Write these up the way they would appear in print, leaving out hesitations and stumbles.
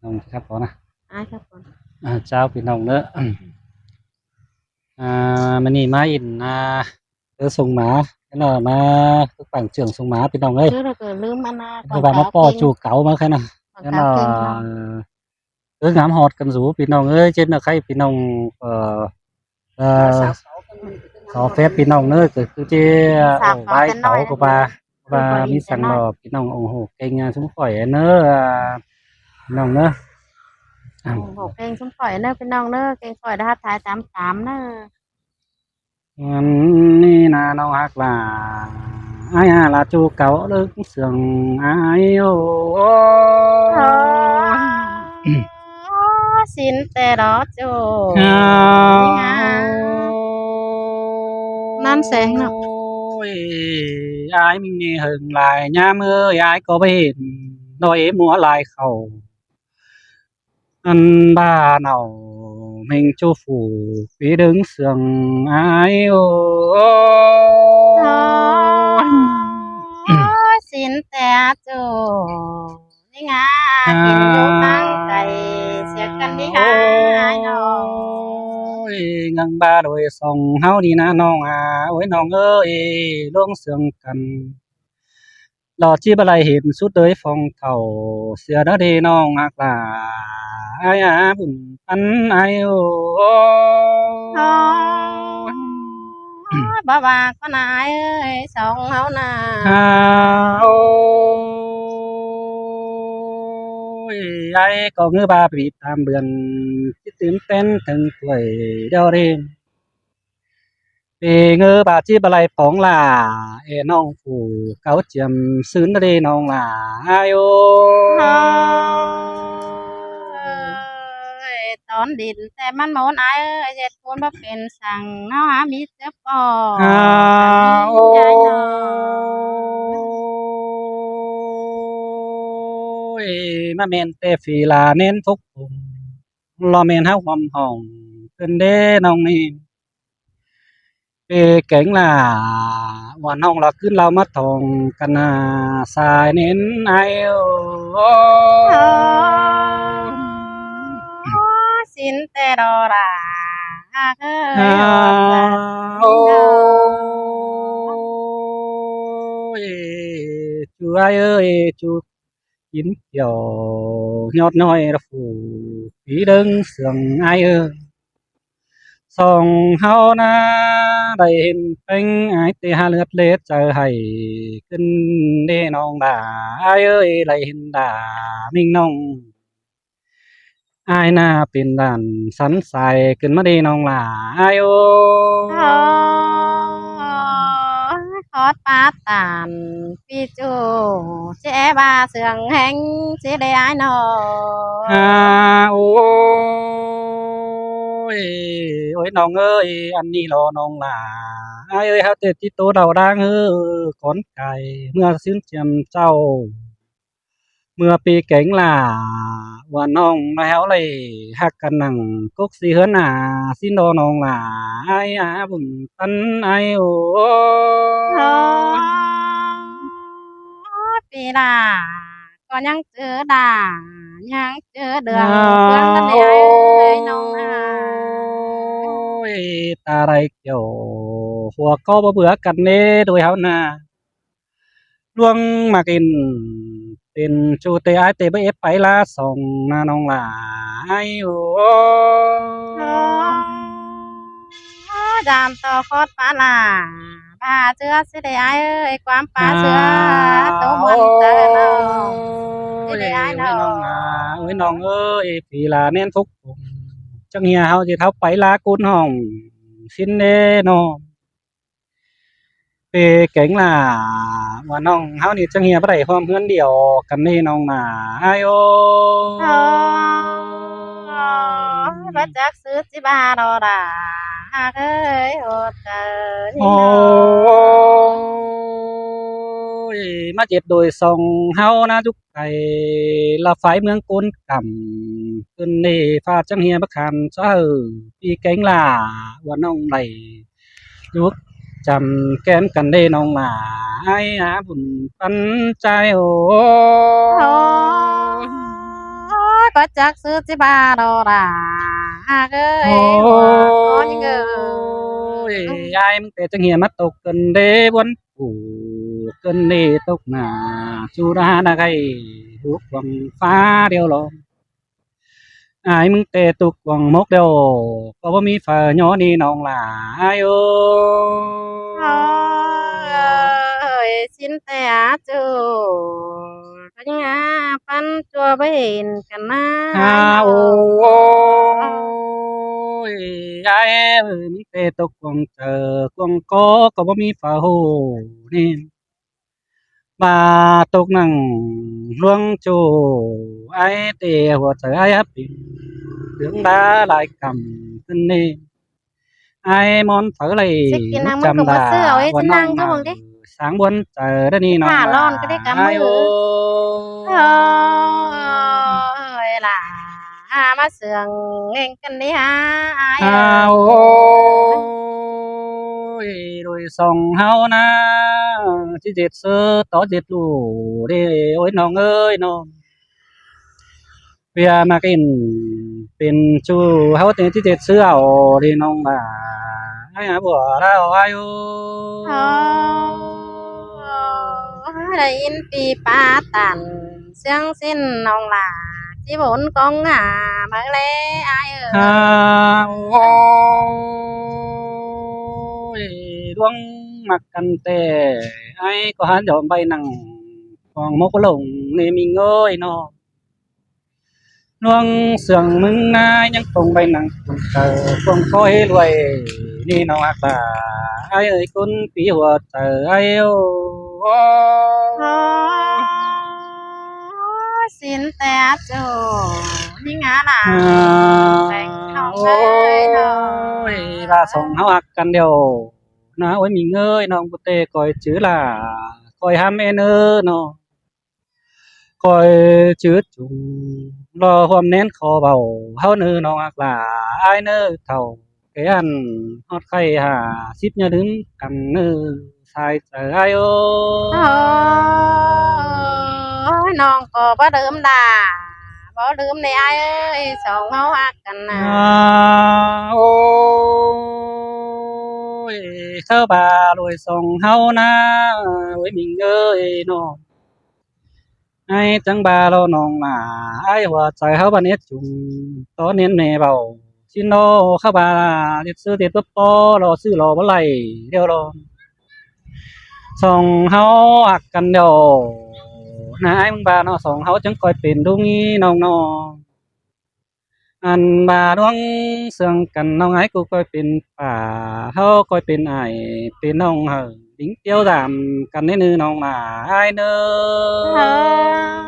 น้องครับพอนะครับผมเจ้าพี่น้องเนอะมันนี่มาอินส่งหมาcái nào mà các bạn trưởng sông máพี่น้องเอ้ย chứ là cứ lướm ăn các quảng bạn nó cáo po kinh chu cẩu mà cái nào quảng cái cáo nào kinh không ngắm hot cần rúพี่น้องเอ้ยtrên là khayพี่น้องcó phépพี่น้องเนอะคือเจ้sạp có ใบาย tên เขา nói ก็ đấy บา cứ có มี in สั่ tên งร nói อพี่น้องโอ้โหเก่งสมข่อยเนอะพี่น้องเนอะ một kênh xuống khỏi nữa bên nông nữa kênh khỏi đã thái 88 nữa วันนี้นาน้องฮักล่ะไอ้ลาจูเก่าลึกเสียงไอ้โอ้ xin tè đó chú อ้า นี่ฮะนั่นเสียงเนาะ ยไอ้มิงนี่หึงลายย่าเมื่อไอ้ก็ไปเห็นน้อยมัวลายเขาอันบ้าเนาmình chu phủ phía đứng sườn ai ô xin tè chúนี่ฮะกินอยู่ข้างไก่เสียกันนี่ฮะเนาะ ngân ba đôi sòng háo đi na nong ôi nong ơi luông sườn cần lò chi bà lại hiểm suốt tới phòng thầu xưa đó đi nong là ai bùn ăn ai ô bà con ai ơi sống háo nà ôi ai có ngư ba bị tam bườn cái tím tên từng tuổi đeo đi vì ngư bà chi bà lại phóng là nong phủ cáo chiếm xứ đó đi nong là ai ô ตอนดินแต่มันโมนไอเอ้ยเจ็ดคนมาเป็นสั่งเนาะมีเจ็บปอ โอ้ยมาเมนเตฟีลาเน้นทุกผมรอเมนห้าความห้องเป็นเด้น้องนี่เอเก่งล่ะว่าน้องเราขึ้นเรามาทองกันสายเน้นไอโอ xin tê đò ra ơi โอ้ยจูไอเอ้ยจู chín kiểu nhót nhoi là phủ phí đứng sườn ai ơ song hao na đầy hình phanh ai tê ha lướt lết chờ hay kinh đê nong đà ai ơi đầy hình đà minh nong ai na pin đàn sắn xài kinh mất đi nong là ai ô hót bát tàn phi chu chế ba sườn hành chế đề ai nọ ôi ôi nong ơi anh đi lo nong là ai ơi hao tết tí tô đầu đang con cày mưa xin chèm trâu mưa pi cánh là và nong nó héo lầy hạc cần nằng cốc xì hơn xin đồ nong là ai bùn tân ai ôปีล่ะก็ยังเจอด่ายังเจอเดืองเพื่อนกันเดียวเอ้ยน้องนา ôi ta đây kiểu hùa có bữa bữa cần nê đôi háo na luông mà kinh tiền chu tê ai tê bê ép phải lá sòng na nong là ai ô dàm to khót phá là bà chưa sẽ để ai ơi quám phá chưa tố muôn tờ nào sẽ để ai nào ôi nong ơi vì là nên phúc chẳng nhà hao thì tháo phải lá cún hồng xin nê nó về cánh làว่าน้องเฮานี่จังเฮียบ่ได้พร้อมเฮือนเดียวกันนี่น้องน่ะอ้ายโอ bà chắc sư chỉ bà đó đã ơi hột tờ โอ้ยมาเจ็ดโดยส่องเฮานะทุกไก่ละฝ่ายเมืองกุนกำขึ้นนี่ฟ้าจังเฮียบ่คันซะพี่แก๊งล่ะว่าน้องได้ยุกจำแก้มกันได้น้องล่ะอ้ายบุญปันใจโอ้ có chắc sư chỉ ba đồ đà ơi โอ้ có những người ยยายมึงแต่จังเหียมาตกกันเด้บนปู่กันเด้ตกหน้าจูรานาไกทุกวังฟ้าเดียวลมอายมึงแต่ตุกวังมกเดียวก็บ่มีฝ่าย้อนี่น้องหลาอายโอ้ ơi xin té chú cái ngã pan chùa bên cả ฮา na โอ้ยยายเอ้ยมึงแต่ตกวังเจอกวังก็บ่มีฝ่าโหนี่ bà tục năng luông chủ ai tề hồ trời ai áp bình tướng đá lại cầm thân nê ai món phở lầy xích cái năng chầm mất công đà sư ấy và xin năng nong cho nào mừng đi sáng buồn trời đất đi nong thả là lon cái đấy cả ai mưa ơi ơi là mà sườn nghe cái đi ha ai à ơi ôi rồi sòng hao na chỉ dệt sơ tó dệt lù đi ôi nong ơi nong เวียมากินเป็นชูเฮาเต็มที่เจ็ดเสื้อเอาดีน้องบ่าให้หาบัวเราอายุ đây in pi pa tàn xương xin nong là chỉ bốn con mới lẽ ai ฮ่า ơi โอ้ยดวงมักกันแต่ไอ้ก็หันยอมไปนั่งของมกหลงนี่มีเงยเนาะน้องเสื่องมึงนายยังคงไปนั่งเก่าคงคอยรวยนี่น้องอักบ่าไอ้เอ้ยคุณปีหัวเจอไอ้โอ้ xin té chú đi ngã là อ่า แต่งน้อง โอ้ เอ้ยน้อง ยลาส่งเฮาอักกันเดียวนะโอ้ยมีเงยน้องบ่เตคอยจื้อล่ะคอยหำแม่เน้อเนาะคอยจื้อจุงรอความแน่นคอเบาเฮาเน้อน้องอักหลาอ้ายเน้อเฒ่าแก่อันฮอดไข่50อย่าลืมกันเน้อสายเจออ้ายโอ้ ôi non có bó đơm đà bó đơm này ai ơi sống ngấu ác cần อ่า à โอ้ยเข้าบ่ารวยส่งเฮานะโอ้ยมิงเอ้ยน้องไอ้จังบ่ารอน้องหน้าไอ้หัวใจเฮาบัดนี้จุงตอนเน้นแม่เบาสิโนเข้าบ่าเด็ดซื้อเด็ดบ่พอรอซื้อรอบ่ไหลเดี๋ยวรอส่งเฮาอักกันเดี๋ยวนะไอ้มึงบ่าเนาะส่งเฮาจังค่อยเป็นดุงี้น้องๆ อันบาดวงเสื่องกันน้องไอ้กูคอยเป็นป่าเฮาคอยเป็นไอ้เป็นน้องเหอดิ้งเตี้ยวดำกันในนือน้องหนาไอ้เด้อ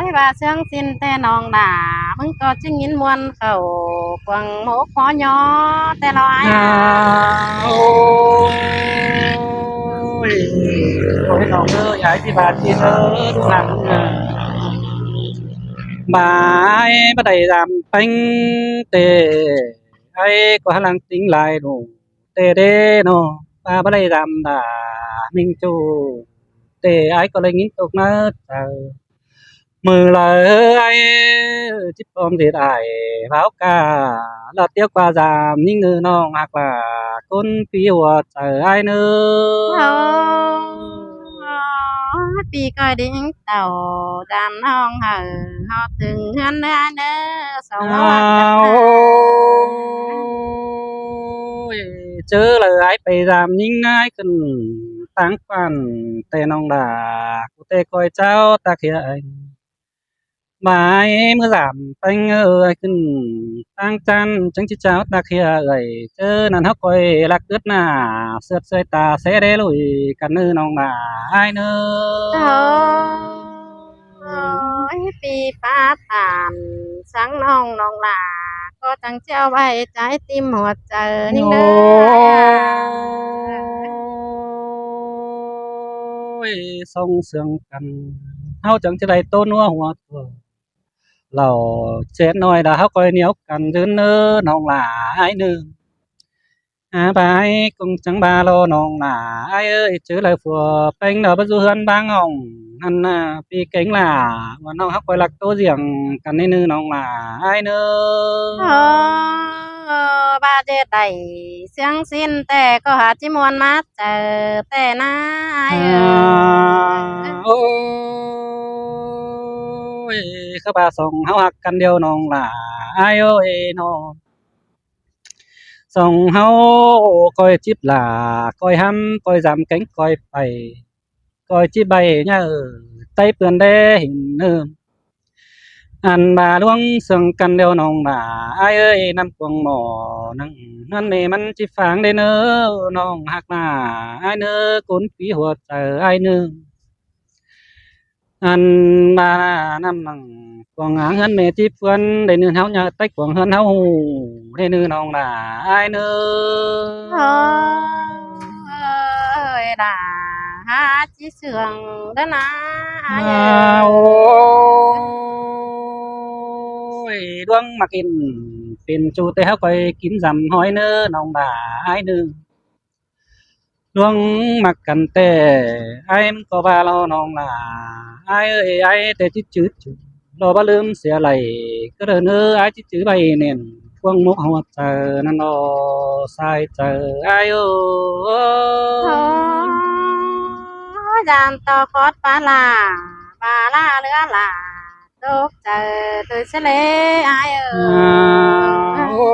ơi bà sương xin tè non đà mừng có chứng nhìn muôn khẩu quăng mốt khó nhỏ tè lo ai อ้า à โอ้ยโอ้ยน้องเอ้ยไอ้ที่บาดที่เด้อดูหนังบายบ่ได้ดำเป็งเตไอ้ก็หันหลังติ้งหลายหนูเตเด้เนาะบ่ได้ดำดามิงจู tề ai có lấy nghìn tục nó mừ lời ai chip ôm thì đại báo ca là tiếc qua giảm những người non hoặc là con phi hòa chờ ai nữa pi coi đến tàu đàn non hờ họ từng hơn ai nữa sau đó ôi chớ lời ai phải giảm những ai cần tăng quan tề nong đà cụ tề coi cháu ta kia anh mà ai mới giảm anh ơi cần tăng chăn chẳng chỉ cháu ta kia ơi chớ nàn hóc coi lạc ướt nà sượt sơi ta sẽ để lùi cả nữ nong đà ai nữa ôi pi phá tàn sáng non non là có thằng treo bay trái tim một giờ nhưng đó โอ้ยส่งเสียงกันเฮาจังจะได้โตนัวหัวตัวเราเจ็ดน้อยดาเฮาคอยเหนียวกันเดินเน้อน้องหลาอ้ายหนึ่งบายคงจังบาโลน้องหลาอ้ายเอ้ยชื่อเลยผัวเป็งดอกบ่อยู่เฮือนบางห้อง นั่นน่ะปีเก่งล่ะว่าน้องฮักคอยรักโตเสียงกันในนื้อน้องล่ะอ้ายเน้โอ้อ บาเจไดเสียงสิ้นแต่ก็หาจิมวนมาเจอแต่นายอ่าโอ้ยเขาบ่าส่องเฮาฮักกันเดียวน้องล่ะอ้ายโอ้ยน้องส่องเฮาคอยจิบหล่าคอยห้ำคอยจำแก๊งคอยไปคอยจิบใบเนี่ยไต้เปื่อนได้เห็นเนิ่มอันบาดวงเสื่องกันเดียวน้องล่ะอ้ายเอ้ยน้ำกวงหมอนั่งนั่นนี่มันจิฟางได้เน้อน้องฮักหน้าอ้ายเน้อกุนปีหัวใจอ้ายเน้อ อันบานำนังกวางหางเฮือนแม่ที่เพื่อนได้เนื้อเฮาอย่าใต้กวางเฮือนเฮาได้เนื้อน้องหลาอ้ายเน้โอ้อยด่าหาจิเสื่องเด้อนะอ้าเอ้วโยอ้ยดวงมากินเป็นจูแต่เฮาค่อยกินจำหอยเน้อน้องหลาอ้ายเน้อดวงมักกันแต่อ้ายมันก็ว่าเราน้องหลาอ้ายเอ้ยอ้ายแต่จิจืดจุเราบ่ลืมเสียไหลก็เด้อเน้ออ้ายจิจือใบเน่น พวงมุกหัวใจนั่นรอสายใจอายุโอ้ยามต่อคอดปลาลาเรือลาตกเจอตัวเฉลยอายโอ้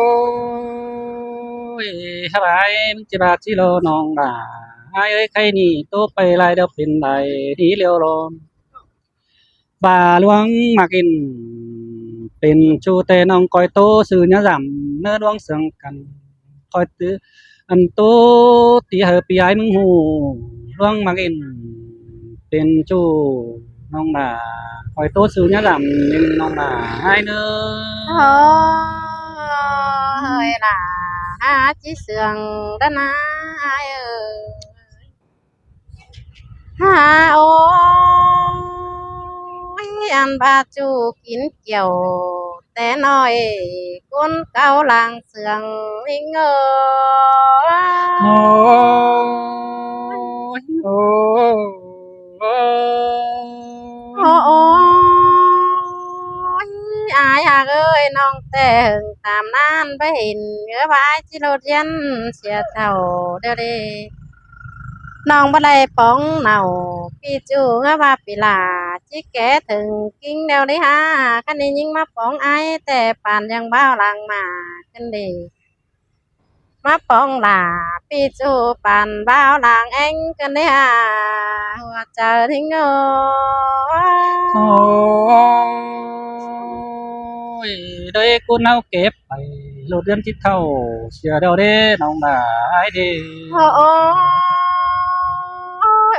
ยฮะไรมึงจะบาจิโลน้องด่าไอ้เอ้ยใครนี่โตไปลายเดียวเป็นใดทีเลียวลมบาหลวงมากินเป็นชูแต่น้องคอยโตสื่อเนื้อจำเนื้อดวงเสียงกันคอยตื้ออันโตตีเหอปีไอ้มึงหูหลวงมากินเป็นชูน้องด่าคอยโตสื่อเนื้อจำเป็นน้องด่าไอ้เนื้โอ้อ ยล่ะหาจิเสื่องเด้อนะอายหาโอ้ยอันบาจูกินเกี่ยวแต่น้อยคนเก่าหลังเสื่องลิงโอ้ยโอ้โอ้โอ้ยอายหากเอ้ยน้องแต่งตามนานไปเห็นเงือพายจิโรเทียนเสียเท่าเดียวเดน้องบ่ได้ป้องเนาพี่จูเงือว่าปีลาจิแกถึงกิ้งเดียวได้ฮะคันนี้ยิงมาป้องไอแต่ป่านยังบ้าวหลังมาขึ้นดี มาป้องหลาพี่จูปั่นบ้าวหลังเอ็งกันได้หาหัวใจทิ้งโอ้ยโดยกุนเอาเก็บไปโลดเดือนที่เท่าเสียเดียวเด้น้องด่าไอ้เด้โอ้โอ้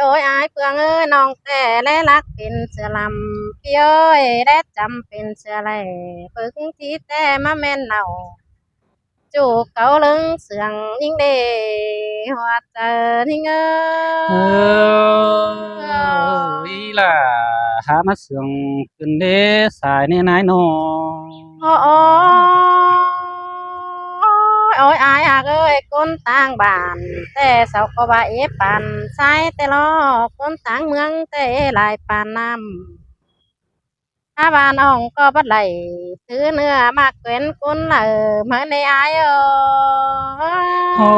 โอ้ยอายเพื่องเอ้ยน้องแต่และรักเป็นเสือลำพี่เอ้ยและจำเป็นเสือไหลฝึกที่แต่มาแม่นเนาจูเก่าลึงเสียงยิ่งเดหัวใจทิ้งเอออีหล่าหามาเสืองขึ้นเด้สายในนายน้องโอ้โอ้โอ้ยอายหากเอ้ยคนต่างบ้านแต่เสาก็ว่าเอปันสายแต่ล้อคนต่างเมืองแต่หลายปานน้ำถ้าบ้านน้องก็บัดไหลถือเนื้อมากเกินคนละเหมือนในอายโอ้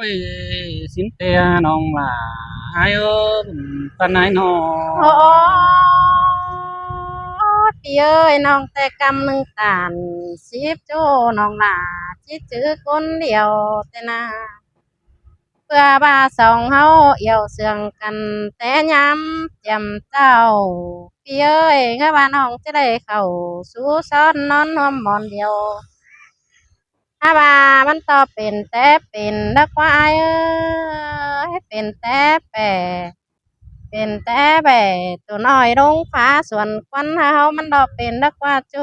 ยสินเตียน้องหล่าไอ้เอ้ยปานนายน้อโอ้ง พี่เอ้ยน้องแต่กำหนึ่งตาลสิบโจ้น้องหลาจิจื้อคนเดียวแต่นา เพื่อบ่าสองเฮาเอี่ยวเสื่องกันแต่ยามจำเจ้าพี่เอ้ยข้าบ้านน้องจะได้เข้าสู่ซ้อนนอนนวมหมอนเดียวถ้าบ่ามันต่อเป็นแต่เป็นดักว่าอายเอ้ยเป็นแต่แปรเป็นแต่แบะตัวน้อยลงฟ้าส่วนควันเฮามันดอกเป็นดักว่าโจ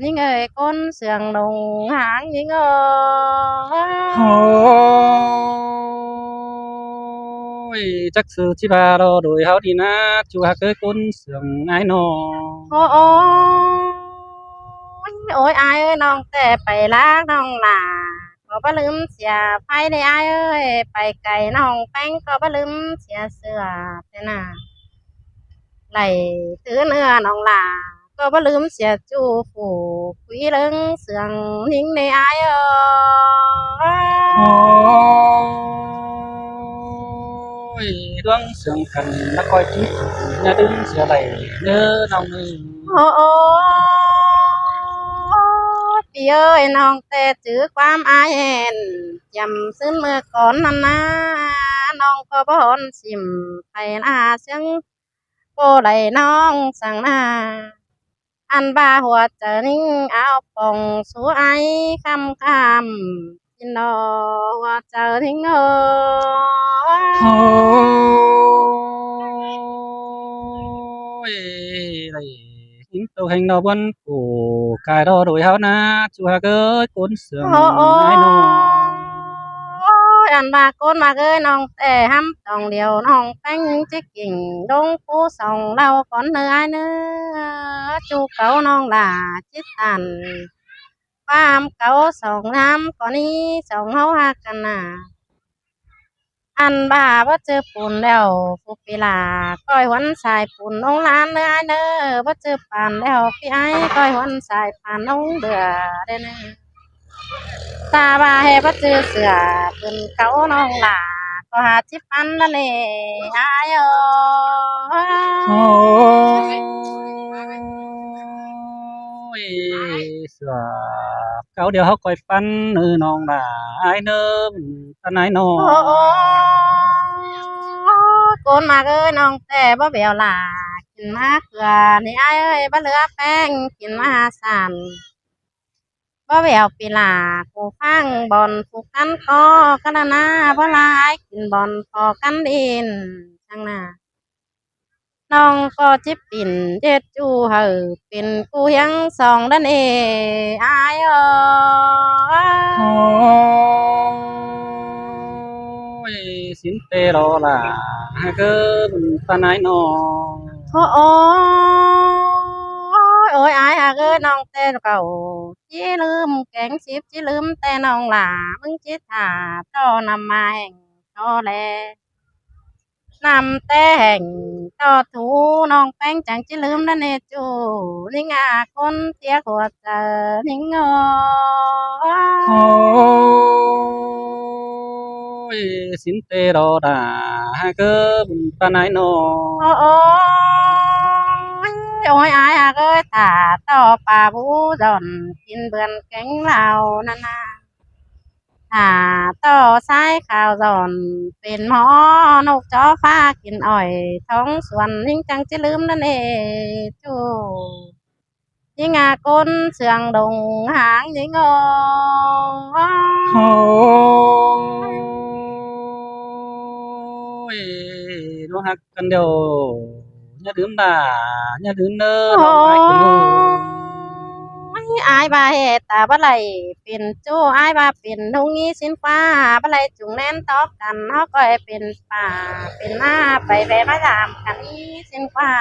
ยิ่งเอ้ยคนเสื่องลงหางยิ่งเอ้โอ้ยจักสือที่บารอโดยเฮาดีนะจูหาเคยกุนเสียงไอ้น้องโอ้โอ้ โอ้ยอายเอ้ยน้องแต่ไปลากน้องหลาขอ บ่ลืมเสียไผได้อายเอ้ยไปไกลน้องแป้งก็บ่ลืมเสียเสื้อแต่น่ะไหลถือเนื้อน้องหลาก็บ่ลืมเสียจูฝูคุยเรื่องเสืองนิ่งในอายเอ้โอ้ยยดวงเสียงกันนักคอยจิตอย่าดึงเสียไหลเด้อน้องเอ้ยโอ้โอ้พี่เอ้ยน้องแต่จื้อความอายเห็นจำซึ้งเมื่อก่อนนั้นนะน้องก็บ่ฮอนสิมไปหน้าเสียงโปได้น้องสั่งหน้าอันบ่าหัวใจนิ่งเอาป่องสู้ไอคำกินดอหัวใจนิ่งเอ้โอ้ยยไหลหินตกแห่งดอกบนกูกายรอโดยเฮานะจูหาเก้ยก้นเสียงโอ้โอ้นายน้องยอันบาโกนมาเอ้ยน้องแต่ห้ำตองเดียวน้องแป้งจิกกิ่งดงผู้ส่องเราก่อนเนื้อเนื้อจูเก่าน้องด่าจิตตันความเก่าสองน้ำก่อนนี้สองเฮาหักกันน่ะอันบ่าว่าเจอปุ่นแล้วฟุกปีลาก้อยหวันสายปุ่นน้องล้านเนื้อเนื้อว่าเจอปานแล้วพี่ไอ้ก้อยหวันสายปานน้องเดือได้เนื้อ ตาบาให้บ่จื้อเสือเพิ่นเขาน้องหลาก็หาสิปันละเลอายเอ้โอ้ยเสือเก่าเดี๋ยวเฮาก่อยปั้นเออน้องน่ะอายเนิ่มตาไหนน้อโอ้งโกนมากเอ้ยน้องแต่บ่แววหลากินมาเกลือนี่อายเอ้ยบ่เหลือแป้งกินมาสั่นบ่แววปีหลากูฟังบ่อนผูกกันคอกันนาบ่หลายกินบ่อนพอกันดินจังน่ะ น้องก็จิบปิ่นเจ็ดจูเฮอเป็นกูยังสองดันเออายเอโอ้ยสินเตรอล่ะหาเกินตาไหนน้องโอ้โอ้โอ้ยอายหากเอ้ยน้องแต่เก่าจีลืมแกงสิบจีลืมแต่น้องหล่ามึงจิตถาต่อนำมาแห่งต่อแลนำแต่แห่งต่อถูน้องแป้งจังจีลืมดันเอจูนี่งาคนเตียขวดเจอนิ่งโอ้ยสินเตรอล่ะหาเกินตาไหนน้องโอ้โอ้ยโอ้ยอายหากเอ้ยถ้าต่อป่าบูดอนกินเบือนแกงเหล่านั่นนะถ้าต่อสายข่าวดอนเป็นหมอนกจอฟ้ากินอ้อยท้องสวนยิ่งจังจะลืมนั่นเองจูยิ่งอาก้นเสืองดงหางยิ่งโโอ้ยดวงฮักกันเดียวอย่าลืมด่าอย่าลืมเด้อโอ้น้องไม้คนเอ้ยอายบาเหตุตาบะไหลเป็นจู้อายบาเป็นดงงี้สินฟ้าบะไหลจุงแน่นตอกกันเฮาก็ให้เป็นป่าเป็นหน้าไปแวะมาถามกันนี้สินฟ้า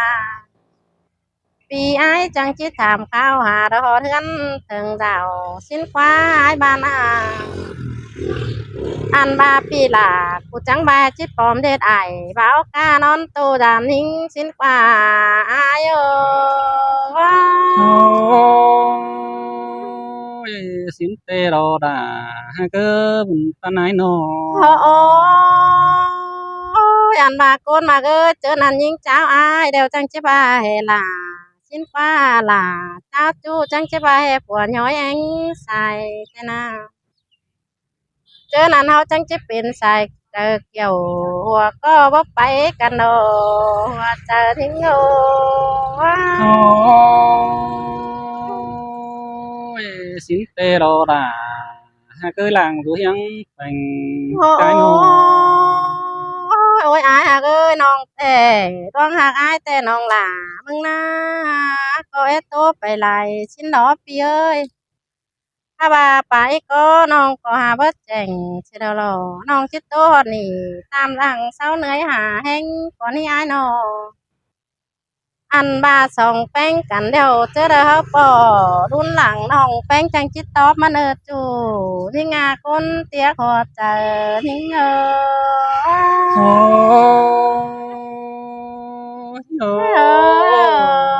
ปีอายจังจิถามข้าวหาดอเทือนถึงดาวสินฟ้าอายบานาอันบาปีลากูจังบาจิตปลอมเด็ดไอายบ่าวกานอนตูดามหิงสินฟ้าอายเอ้โอ้ย ยสินเตรอด่าหาเกินตาไหนน้อโอ้งโอ้ยอันมาโกนมาเออเจอนันยิงเจ้าอายเดี๋ยวจังจะบาเฮล่ะสินฟ้าล่ะเจ้าจู้จังจะบาเฮผัวย้อยเองใส่แต่นาเจอนันเฮาจังจะเป็นใส่เกี่ยวหัวก็บ่ไปกันโดหัวเจอทิ้งโอ้โอ้ยสินเตรอด่าหาเกินหลังรู้ยังแต่งโอ้กายน้องโอ้ยอายหักเอ้ยน้องแต่ดวงหักอายแต่น้องหล่ามึงนะก็เอโตไปไหลชิ้นดอกพี่เอ้ย ถ้าว่าไปก็น้องก็หาบ่แจ้งสิเดาหล่อน้องจิตโตฮอดนี่ตามหลังเซาเหนื่อยหาแฮงกว่านี้อ้ายน้อ อันบาสองแป้งกันเดี๋ยวเจอเด้อปอรุ่นหลังน้องแป้งจังจิตตอบมาเนอจูนี่งาคนเตี้ยขอเจอนิ่งโอ้ยโอ้